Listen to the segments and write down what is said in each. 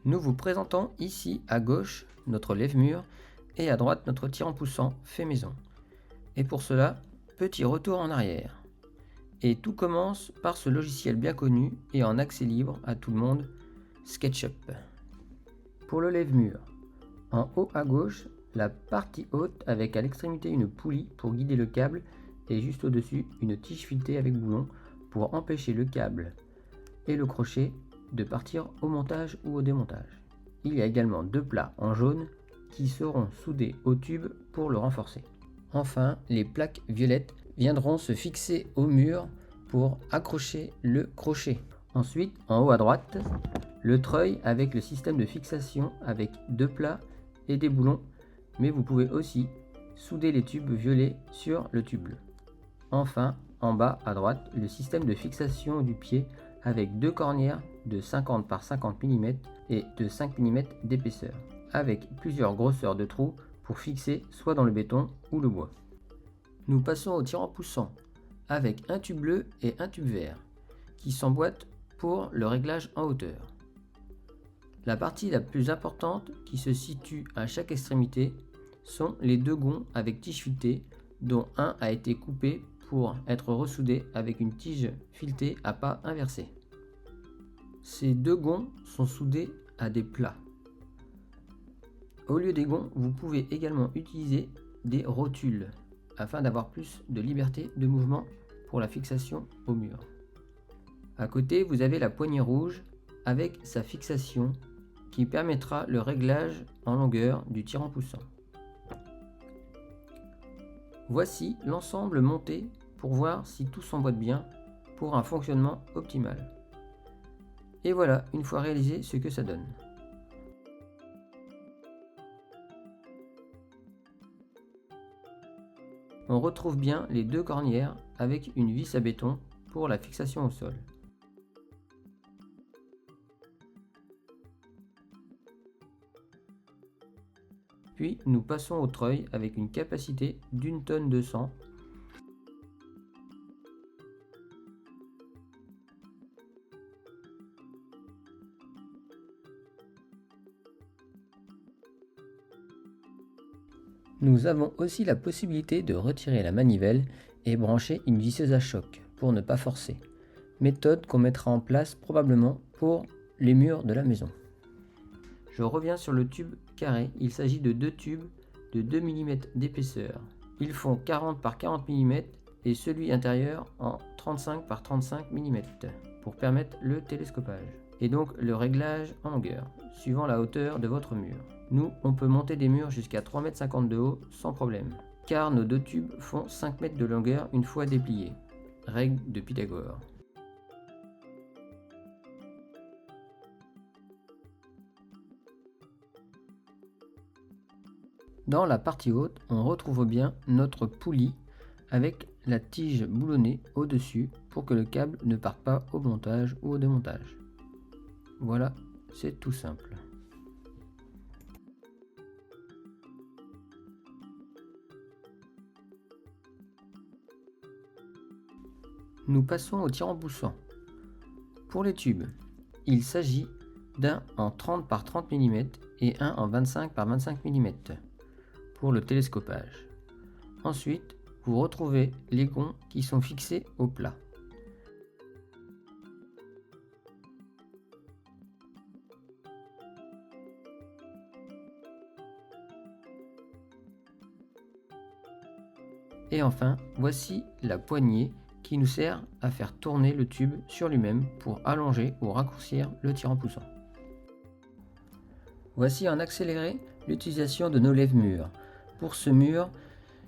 Nous vous présentons ici à gauche notre lève-mur et à droite notre tir en poussant fait maison. Et pour cela, petit retour en arrière. Et tout commence par ce logiciel bien connu et en accès libre à tout le monde, SketchUp. Pour le lève-mur, en haut à gauche, la partie haute avec à l'extrémité une poulie pour guider le câble et juste au-dessus une tige filetée avec boulon pour empêcher le câble et le crochet de partir au montage ou au démontage. Il y a également deux plats en jaune qui seront soudés au tube pour le renforcer. Enfin, les plaques violettes viendront se fixer au mur pour accrocher le crochet. Ensuite, en haut à droite, le treuil avec le système de fixation avec deux plats et des boulons, mais vous pouvez aussi souder les tubes violets sur le tube bleu. Enfin, en bas à droite, le système de fixation du pied avec deux cornières de 50 par 50 mm et de 5 mm d'épaisseur, avec plusieurs grosseurs de trous pour fixer soit dans le béton ou le bois. Nous passons au tir en poussant, avec un tube bleu et un tube vert, qui s'emboîtent pour le réglage en hauteur. La partie la plus importante, qui se situe à chaque extrémité, sont les deux gonds avec tige filetée, dont un a été coupé pour être ressoudé avec une tige filetée à pas inversé. Ces deux gonds sont soudés à des plats. Au lieu des gonds, vous pouvez également utiliser des rotules afin d'avoir plus de liberté de mouvement pour la fixation au mur. À côté, vous avez la poignée rouge avec sa fixation qui permettra le réglage en longueur du tir en poussant. Voici l'ensemble monté pour voir si tout s'emboîte bien pour un fonctionnement optimal. Et voilà, une fois réalisé, ce que ça donne. On retrouve bien les deux cornières avec une vis à béton pour la fixation au sol. Puis nous passons au treuil avec une capacité d'1 tonne 200. Nous avons aussi la possibilité de retirer la manivelle et brancher une visseuse à choc pour ne pas forcer. Méthode qu'on mettra en place probablement pour les murs de la maison. Je reviens sur le tube carré, il s'agit de deux tubes de 2 mm d'épaisseur. Ils font 40 par 40 mm et celui intérieur en 35 par 35 mm pour permettre le télescopage et donc le réglage en longueur suivant la hauteur de votre mur. Nous, on peut monter des murs jusqu'à 3,50 m de haut sans problème car nos deux tubes font 5 m de longueur une fois dépliés. Règle de Pythagore. Dans la partie haute, on retrouve bien notre poulie avec la tige boulonnée au-dessus pour que le câble ne parte pas au montage ou au démontage. Voilà, c'est tout simple. Nous passons au tir en poussant. Pour les tubes, il s'agit d'un en 30 par 30 mm et un en 25 par 25 mm pour le télescopage. Ensuite, vous retrouvez les gonds qui sont fixés au plat. Et enfin, voici la poignée qui nous sert à faire tourner le tube sur lui-même pour allonger ou raccourcir le tir en poussant. Voici en accéléré l'utilisation de nos lève-murs. Pour ce mur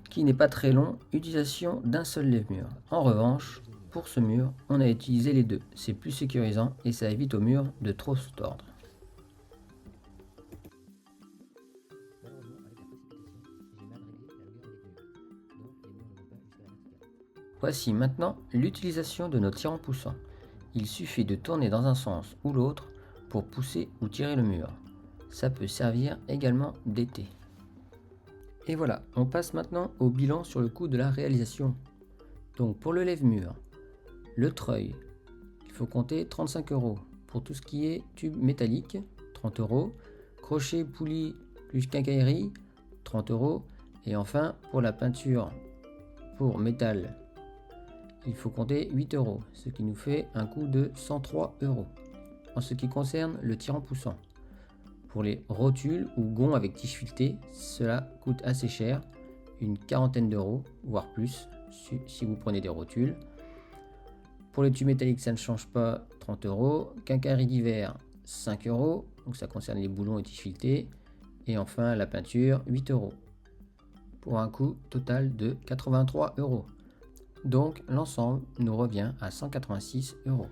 qui n'est pas très long, utilisation d'un seul lève-mur. En revanche, pour ce mur, on a utilisé les deux. C'est plus sécurisant et ça évite au mur de trop se tordre. Voici maintenant l'utilisation de notre tir en poussant. Il suffit de tourner dans un sens ou l'autre pour pousser ou tirer le mur. Ça peut servir également d'été. Et voilà, on passe maintenant au bilan sur le coût de la réalisation. Donc pour le lève-mur, le treuil, il faut compter 35 €. Pour tout ce qui est tube métallique, 30 €. Crochet, poulie plus quincaillerie, 30 €. Et enfin, pour la peinture pour métal, il faut compter 8 €, ce qui nous fait un coût de 103 €. En ce qui concerne le tirant poussant, pour les rotules ou gonds avec tige filetée, cela coûte assez cher, une quarantaine d'euros, voire plus, si vous prenez des rotules. Pour les tubes métalliques, ça ne change pas, 30 €. Quincaillerie d'hiver, 5 €, donc ça concerne les boulons et tiges filetées. Et enfin, la peinture, 8 €, pour un coût total de 83 €. Donc l'ensemble nous revient à 186 €.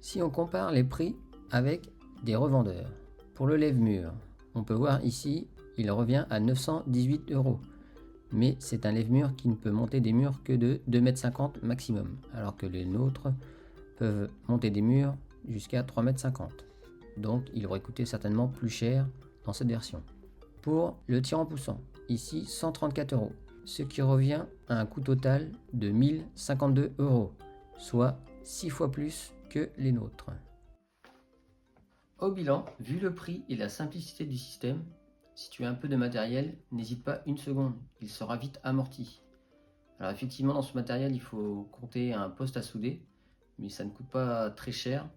Si on compare les prix avec des revendeurs, pour le lève-mur, on peut voir ici, il revient à 918 €. Mais c'est un lève-mur qui ne peut monter des murs que de 2,50 m maximum, alors que les nôtres peuvent monter des murs jusqu'à 3,50 m. Donc il aurait coûté certainement plus cher dans cette version. Pour le tirant poussant, ici 134 €, ce qui revient à un coût total de 1052 €, soit 6 fois plus que les nôtres. Au bilan, vu le prix et la simplicité du système, si tu as un peu de matériel, n'hésite pas une seconde, il sera vite amorti. Alors effectivement, dans ce matériel, il faut compter un poste à souder, mais ça ne coûte pas très cher.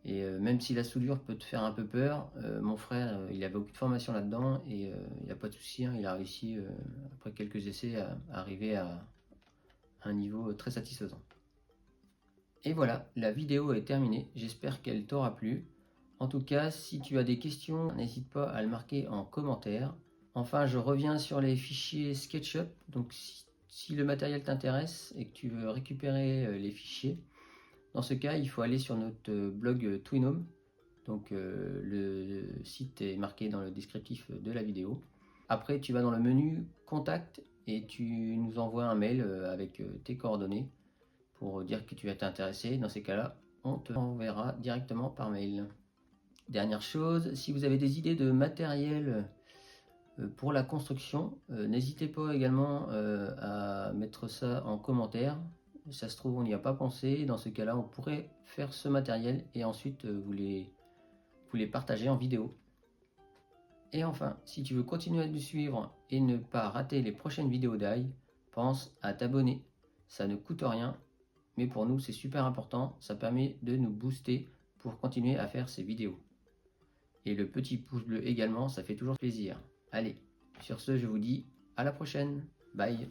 Et même si la soudure peut te faire un peu peur, mon frère, il avait beaucoup de formation là-dedans et il n'y a pas de souci, hein, il a réussi, après quelques essais, à arriver à un niveau très satisfaisant. Et voilà, la vidéo est terminée, j'espère qu'elle t'aura plu. En tout cas, si tu as des questions, n'hésite pas à le marquer en commentaire. Enfin, je reviens sur les fichiers SketchUp, donc si le matériel t'intéresse et que tu veux récupérer les fichiers, dans ce cas, il faut aller sur notre blog Twinome. Donc le site est marqué dans le descriptif de la vidéo. Après, tu vas dans le menu Contact et tu nous envoies un mail avec tes coordonnées pour dire que tu es intéressé. Dans ces cas-là, on te enverra directement par mail. Dernière chose, si vous avez des idées de matériel pour la construction, n'hésitez pas également à mettre ça en commentaire. Ça se trouve, on n'y a pas pensé. Dans ce cas-là, on pourrait faire ce matériel et ensuite vous les partager en vidéo. Et enfin, si tu veux continuer à nous suivre et ne pas rater les prochaines vidéos d'Aïe, pense à t'abonner. Ça ne coûte rien, mais pour nous c'est super important. Ça permet de nous booster pour continuer à faire ces vidéos. Et le petit pouce bleu également, ça fait toujours plaisir. Allez, sur ce, je vous dis à la prochaine. Bye.